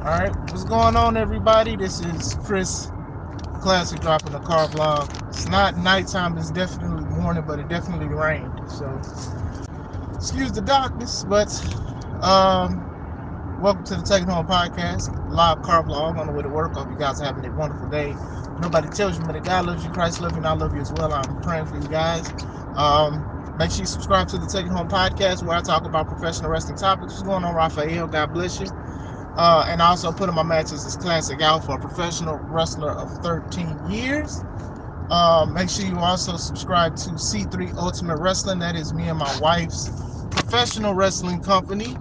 Alright, what's going on, everybody? This is Chris, Classic Dropping the Car Vlog. It's not nighttime, it's definitely morning, but it definitely rained. So, excuse the darkness, but welcome to the Take It Home Podcast, live car vlog on the way to work. Hope you guys are having a wonderful day. Nobody tells you, but if God loves you, Christ loves you, and I love you as well. I'm praying for you guys. Make sure you subscribe to the Take It Home Podcast, where I talk about professional wrestling topics. What's going on, Raphael? God bless you. And I also put in my matches as Classic Alpha, a professional wrestler of 13 years. Make sure you also subscribe to C3 Ultimate Wrestling. That is me and my wife's professional wrestling company.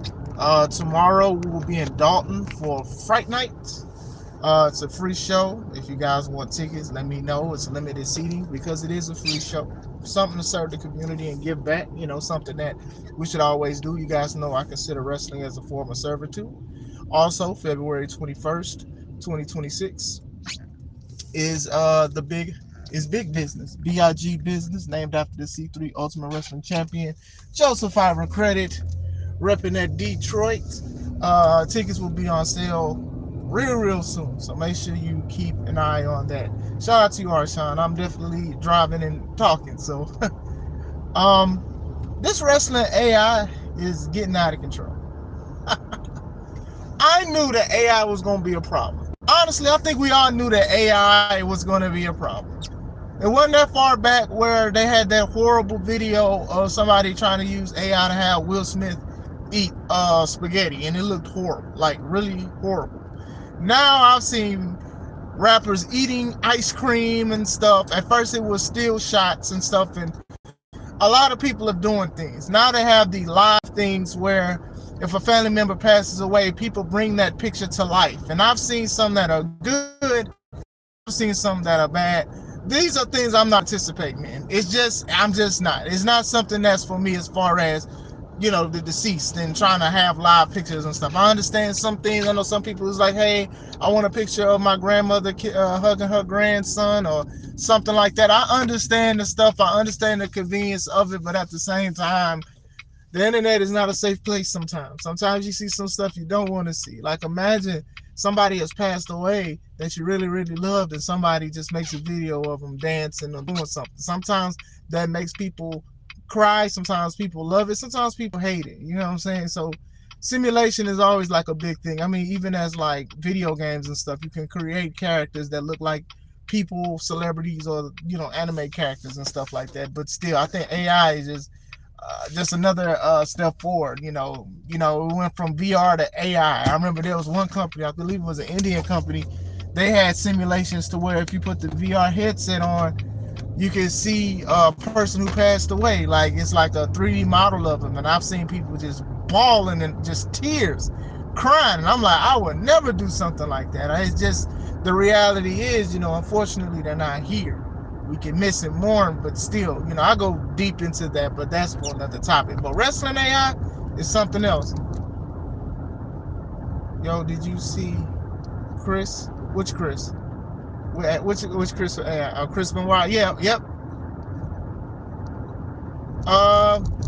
Tomorrow we will be in Dalton for Fright Night. It's a free show. If you guys want tickets, let me know. It's limited seating because it is a free show. Something to serve the community and give back. You know, something that we should always do. You guys know I consider wrestling as a form of servitude. Also, February 21st, 2026 is big business, BIG business, named after the C3 Ultimate Wrestling Champion, Joseph Ira Credit, repping at Detroit. Tickets will be on sale real soon, so make sure you keep an eye on that. Shout out to you, Arshawn. I'm definitely driving and talking, so this wrestling AI is getting out of control. I knew that AI was going to be a problem. Honestly, I think we all knew that AI was going to be a problem. It wasn't that far back where they had that horrible video of somebody trying to use AI to have Will Smith eat spaghetti, and it looked horrible, like really horrible. Now I've seen rappers eating ice cream and stuff. At first it was still shots and stuff, and a lot of people are doing things. Now they have the live things where if a family member passes away, people bring that picture to life. And I've seen some that are good. I've seen some that are bad. These are things I'm not participating in. I'm just not. It's not something that's for me as far as, you know, the deceased and trying to have live pictures and stuff. I understand some things. I know some people is like, hey, I want a picture of my grandmother hugging her grandson or something like that. I understand the stuff. I understand the convenience of it. But at the same time, the internet is not a safe place sometimes. Sometimes you see some stuff you don't want to see. Like, imagine somebody has passed away that you really loved, and somebody just makes a video of them dancing or doing something. Sometimes that makes people cry. Sometimes people love it. Sometimes people hate it. You know what I'm saying? So simulation is always like a big thing. I mean, even as like video games and stuff, you can create characters that look like people, celebrities, or, you know, anime characters and stuff like that. But still, I think AI is just another step forward. You know, we went from VR to AI. I remember there was one company, I believe it was an Indian company, they had simulations to where if you put the VR headset on, you can see a person who passed away. Like, it's like a 3D model of them. And I've seen people just bawling and just tears, crying. And I'm like, I would never do something like that. It's just, the reality is, you know, unfortunately, they're not here. We can miss and mourn, but still, you know, I go deep into that, but that's for another topic. But wrestling AI is something else. Yo, did you see Chris? Which Chris? Which Chris? Chris Benoit? Yeah, yep.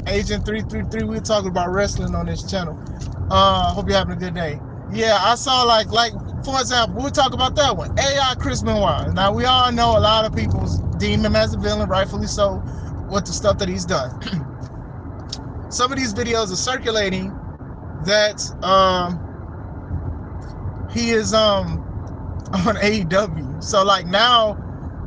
Agent 333. We're talking about wrestling on this channel. Hope you're having a good day. Yeah, I saw like for example, we'll talk about that one. AI Chris Benoit. Now, we all know a lot of people deem him as a villain, rightfully so, with the stuff that he's done. Some of these videos are circulating that he is on AEW. So like now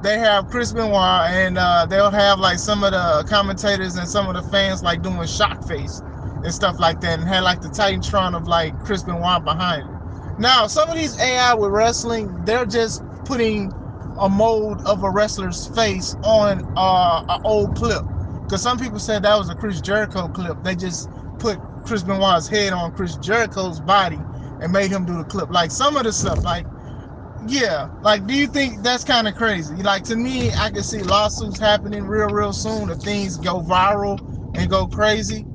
they have Chris Benoit, and they'll have like some of the commentators and some of the fans like doing shock face and stuff like that, and had like the Titantron of like Chris Benoit behind it. Now, some of these AI with wrestling, they're just putting a mold of a wrestler's face on an old clip. Because some people said that was a Chris Jericho clip. They just put Chris Benoit's head on Chris Jericho's body and made him do the clip. Like, some of the stuff, like, yeah, like, do you think that's kind of crazy? Like, to me, I can see lawsuits happening real soon if things go viral and go crazy.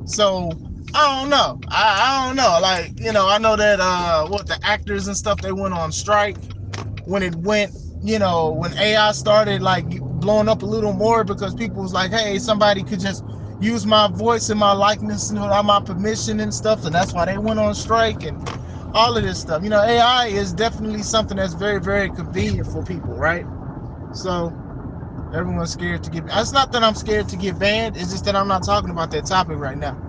So I don't know. I don't know. Like, you know, I know that the actors and stuff, they went on strike when it went, you know, when AI started like blowing up a little more, because people was like, hey, somebody could just use my voice and my likeness, you know, without my permission and stuff, and that's why they went on strike. And all of this stuff. You know, AI is definitely something that's very, very convenient for people, right? So everyone's scared to get. It's not that I'm scared to get banned. It's just that I'm not talking about that topic right now.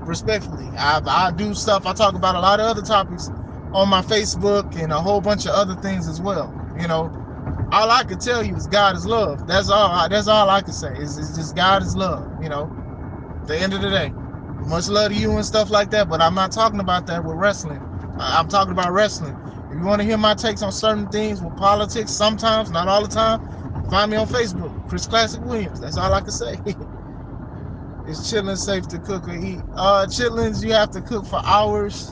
Respectfully, I do stuff. I talk about a lot of other topics on my Facebook and a whole bunch of other things as well. You know, all I can tell you is God is love. That's all I can say. It's just God is love. You know, at the end of the day, much love to you and stuff like that. But I'm not talking about that with wrestling. I'm talking about wrestling. If you want to hear my takes on certain things with politics, sometimes, not all the time, find me on Facebook, Chris Classic Williams. That's all I can say. Is chitlins safe to cook or eat? Chitlins you have to cook for hours.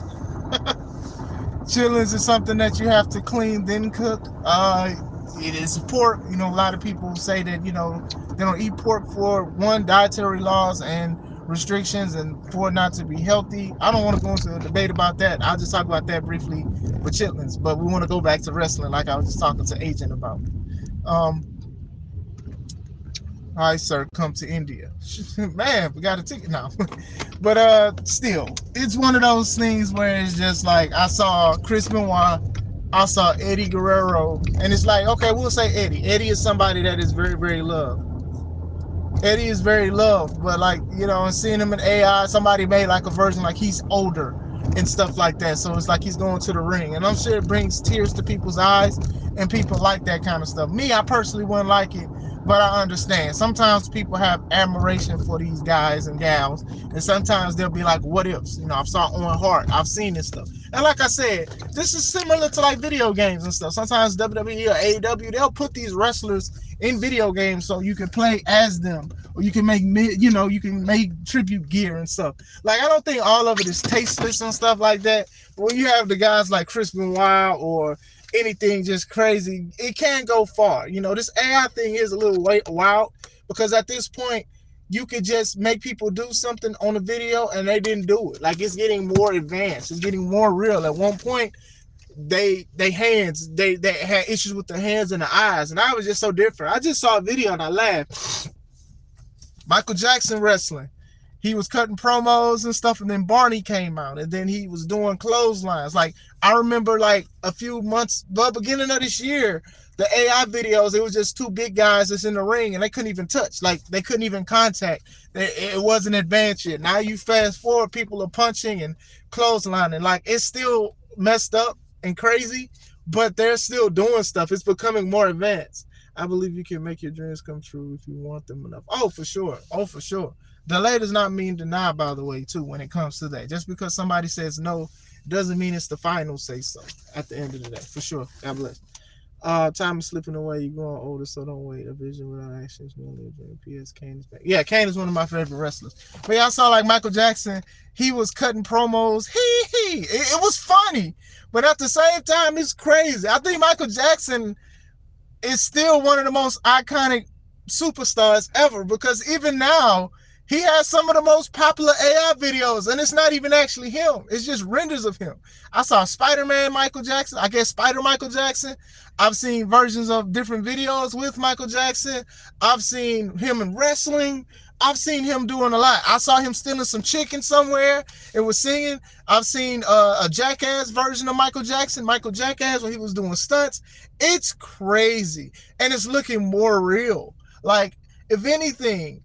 Chitlins is something that you have to clean then cook. It is pork. You know, a lot of people say that, you know, they don't eat pork for one, dietary laws and restrictions, and for it not to be healthy. I don't want to go into a debate about that. I'll just talk about that briefly with chitlins. But we want to go back to wrestling, like I was just talking to Agent about. All right, sir, come to India. Man, we got a ticket now. But still, it's one of those things where it's just like, I saw Chris Benoit, I saw Eddie Guerrero, and it's like, okay, we'll say Eddie. Eddie is somebody that is very, very loved. Eddie is very loved, but like, you know, and seeing him in AI, somebody made like a version like he's older and stuff like that. So it's like he's going to the ring, and I'm sure it brings tears to people's eyes, and people like that kind of stuff. Me, I personally wouldn't like it, but I understand. Sometimes people have admiration for these guys and gals, and sometimes they'll be like, what ifs? You know, I've saw Owen Hart, I've seen this stuff. And like I said, this is similar to like video games and stuff. Sometimes WWE or AEW, they'll put these wrestlers in video games so you can play as them, or you can make, you know, you can make tribute gear and stuff. Like, I don't think all of it is tasteless and stuff like that. But when you have the guys like Chris Benoit or anything just crazy, it can go far. You know, this AI thing is a little wild, because at this point, you could just make people do something on a video and they didn't do it. Like, it's getting more advanced. It's getting more real. At one point, they had issues with the hands and the eyes, and I was just so different. I just saw a video and I laughed. Michael Jackson wrestling. He was cutting promos and stuff, and then Barney came out, and then he was doing clotheslines. Like, I remember like a few months, the beginning of this year, the AI videos, it was just two big guys that's in the ring, and they couldn't even touch. Like, they couldn't even contact. It wasn't advanced yet. Now you fast forward, people are punching and clotheslining. Like, it's still messed up and crazy, but they're still doing stuff. It's becoming more advanced. I believe you can make your dreams come true if you want them enough. Oh, for sure. Oh, for sure. Delay does not mean deny, by the way, too, when it comes to that. Just because somebody says no doesn't mean it's the final say so at the end of the day. For sure. God bless. Time is slipping away. You're growing older, so don't wait. A vision without action is only a dream. P.S. Kane is back. Yeah, Kane is one of my favorite wrestlers. But y'all saw like Michael Jackson, he was cutting promos. It was funny. But at the same time, it's crazy. I think Michael Jackson is still one of the most iconic superstars ever, because even now, he has some of the most popular AI videos, and it's not even actually him. It's just renders of him. I saw Spider-Man Michael Jackson. I guess Spider Michael Jackson. I've seen versions of different videos with Michael Jackson. I've seen him in wrestling. I've seen him doing a lot. I saw him stealing some chicken somewhere and was singing. I've seen a Jackass version of Michael Jackson, Michael Jackass, when he was doing stunts. It's crazy, and it's looking more real. Like, if anything,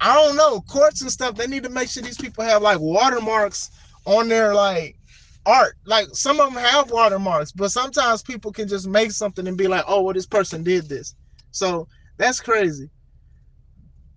I don't know, courts and stuff, they need to make sure these people have like watermarks on their like art. Like, some of them have watermarks, but sometimes people can just make something and be like, oh, well, this person did this. So that's crazy.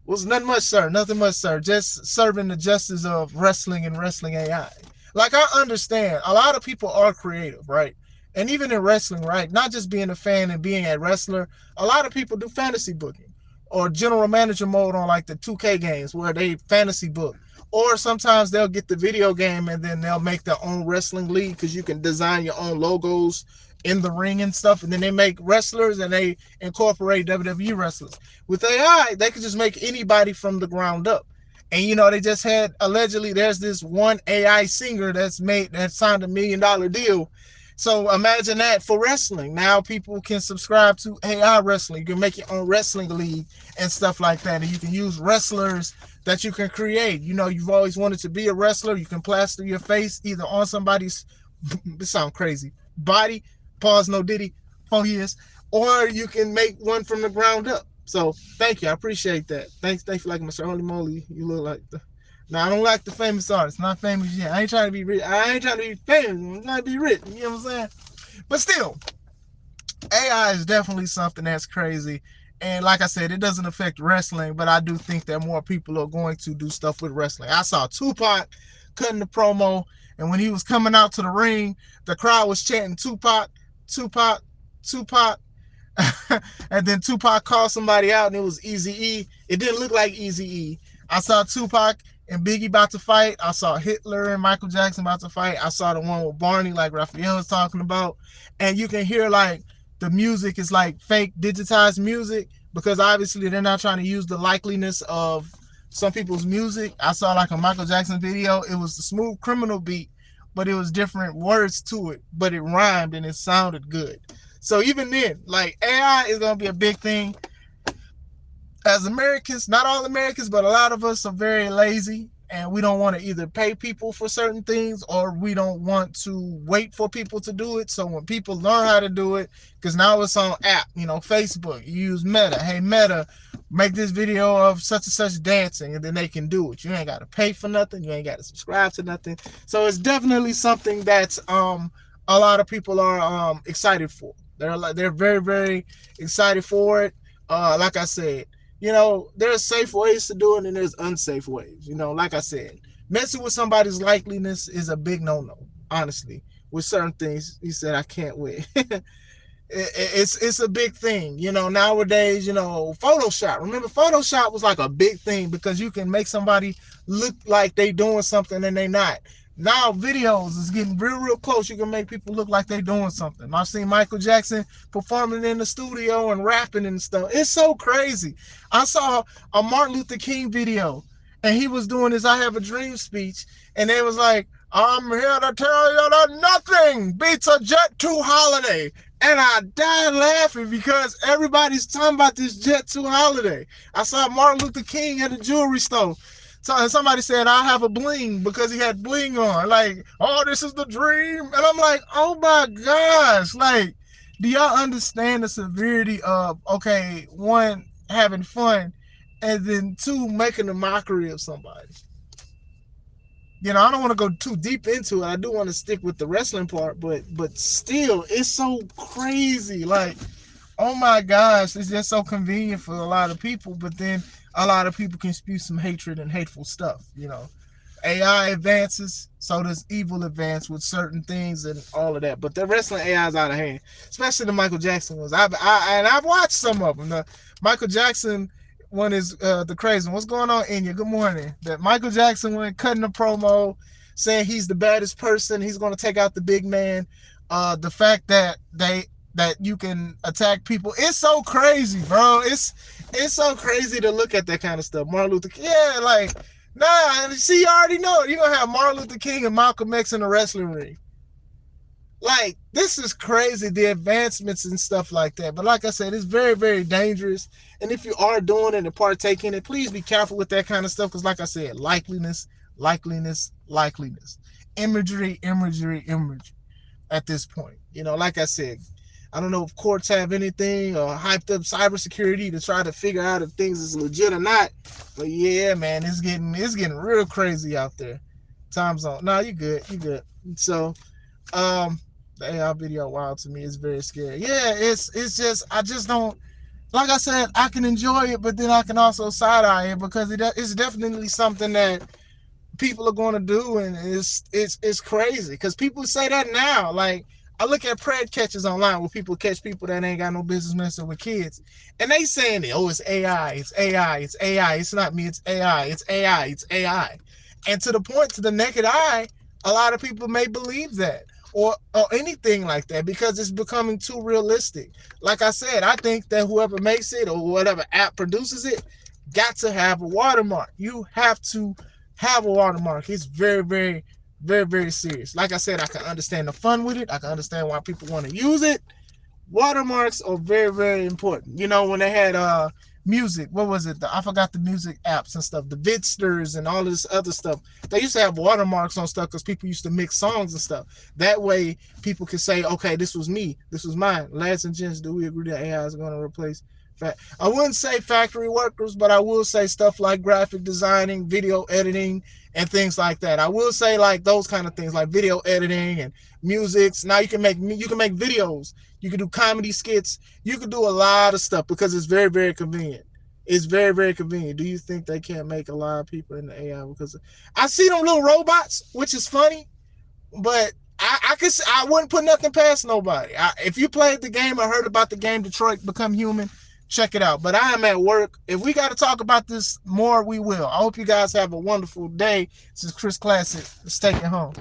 Was nothing much, sir. Nothing much, sir. Just serving the justice of wrestling and wrestling AI. Like, I understand a lot of people are creative, right? And even in wrestling, right? Not just being a fan and being a wrestler, a lot of people do fantasy booking or general manager mode on like the 2K games where they fantasy book. Or sometimes they'll get the video game and then they'll make their own wrestling league, because you can design your own logos in the ring and stuff. And then they make wrestlers and they incorporate WWE wrestlers. With AI, they could just make anybody from the ground up. And, you know, they just had, allegedly, there's this one AI singer that signed $1 million deal. So imagine that for wrestling. Now people can subscribe to AI wrestling. You can make your own wrestling league and stuff like that. And you can use wrestlers that you can create. You know, you've always wanted to be a wrestler. You can plaster your face either on somebody's This sounds crazy. Body, pause, no Diddy, 4 years. Or you can make one from the ground up. So thank you. I appreciate that. Thanks for like Mr. Holy Moly. You look like the. Now I don't like the famous artists. Not famous yet. I ain't trying to be rich. I ain't trying to be famous. I'm trying to be rich. You know what I'm saying? But still, AI is definitely something that's crazy. And like I said, it doesn't affect wrestling, but I do think that more people are going to do stuff with wrestling. I saw Tupac cutting the promo, and when he was coming out to the ring, the crowd was chanting Tupac, Tupac, Tupac. And then Tupac called somebody out, and it was Eazy-E. It didn't look like Eazy-E. I saw Tupac and Biggie about to fight. I saw Hitler and Michael Jackson about to fight. I saw the one with Barney, like Raphael was talking about. And you can hear like the music is like fake digitized music, because obviously they're not trying to use the likeliness of some people's music. I saw like a Michael Jackson video. It was the Smooth Criminal beat, but it was different words to it, but it rhymed and it sounded good. So even then, like, AI is going to be a big thing. As Americans, not all Americans, but a lot of us are very lazy, and we don't want to either pay people for certain things, or we don't want to wait for people to do it. So when people learn how to do it, because now it's on app, you know, Facebook, you use Meta. Hey, Meta, make this video of such and such dancing, and then they can do it. You ain't got to pay for nothing. You ain't got to subscribe to nothing. So it's definitely something that's a lot of people are excited for. They're very, very excited for it. Like I said, you know, there's safe ways to do it and there's unsafe ways. You know, like I said, messing with somebody's likeliness is a big no-no, honestly. With certain things, he said, I can't wait. It's a big thing. You know, nowadays, you know, Photoshop. Remember, Photoshop was like a big thing because you can make somebody look like they doing something and they not. Now videos is getting real close. You can make people look like they're doing something. I've seen Michael Jackson performing in the studio and rapping and stuff. It's so crazy. I saw a Martin Luther King video, and he was doing his I Have a Dream speech, and they was like, I'm here to tell you that nothing beats a Jet 2 holiday. And I died laughing because everybody's talking about this Jet 2 holiday. I saw Martin Luther King at a jewelry store. So somebody said, I have a bling, because he had bling on. Like, oh, this is the dream. And I'm like, oh my gosh. Like, do y'all understand the severity of, okay, one, having fun, and then two, making a mockery of somebody? You know, I don't want to go too deep into it. I do want to stick with the wrestling part, but still, it's so crazy. Like, oh my gosh, it's just so convenient for a lot of people, but then a lot of people can spew some hatred and hateful stuff. You know, AI advances, so does evil advance with certain things and all of that. But the wrestling AI is out of hand, especially the Michael Jackson ones. I've watched some of them. The Michael Jackson one is the crazy one. What's going on, Enya? Good morning. That Michael Jackson one cutting a promo saying he's the baddest person. He's going to take out the big man. The fact that you can attack people, it's so crazy, bro. It's so crazy to look at that kind of stuff. Martin Luther King, yeah, like, nah, see, you already know it. You're going to have Martin Luther King and Malcolm X in the wrestling ring. Like, this is crazy, the advancements and stuff like that. But like I said, it's very, very dangerous. And if you are doing it and partaking in it, please be careful with that kind of stuff. Because like I said, likeliness, imagery at this point. You know, like I said, I don't know if courts have anything or hyped up cybersecurity to try to figure out if things is legit or not. But yeah, man, it's getting real crazy out there. Time zone. No, you good. So, the AI video wild to me is very scary. Yeah, it's just, I just don't, like I said, I can enjoy it, but then I can also side eye it, because it's definitely something that people are going to do, and it's crazy because people say that now. Like, I look at prank catches online where people catch people that ain't got no business messing with kids, and they saying, oh, it's AI, it's not me, it's AI. And to the point, to the naked eye, a lot of people may believe that or anything like that because it's becoming too realistic. Like I said, I think that whoever makes it or whatever app produces it got to have a watermark. You have to have a watermark. It's very, very, very, very serious. Like I said, I can understand the fun with it. I can understand why people want to use it. Watermarks are very, very important. You know, when they had music. What was it? I forgot the music apps and stuff. The Vidsters and all this other stuff. They used to have watermarks on stuff because people used to mix songs and stuff. That way, people could say, okay, this was me. This was mine. Lads and gents, do we agree that AI is going to replace? I wouldn't say factory workers, but I will say stuff like graphic designing, video editing, and things like that. I will say like those kind of things, like video editing and musics. Now you can make videos. You can do comedy skits. You can do a lot of stuff because it's very, very convenient. It's very, very convenient. Do you think they can't make a lot of people in the AI? Because I see them little robots, which is funny, but I wouldn't put nothing past nobody. If you played the game or heard about the game Detroit Become Human, check it out. But I am at work. If we got to talk about this more, we will. I hope you guys have a wonderful day. This is Chris Classic. Let's take it home.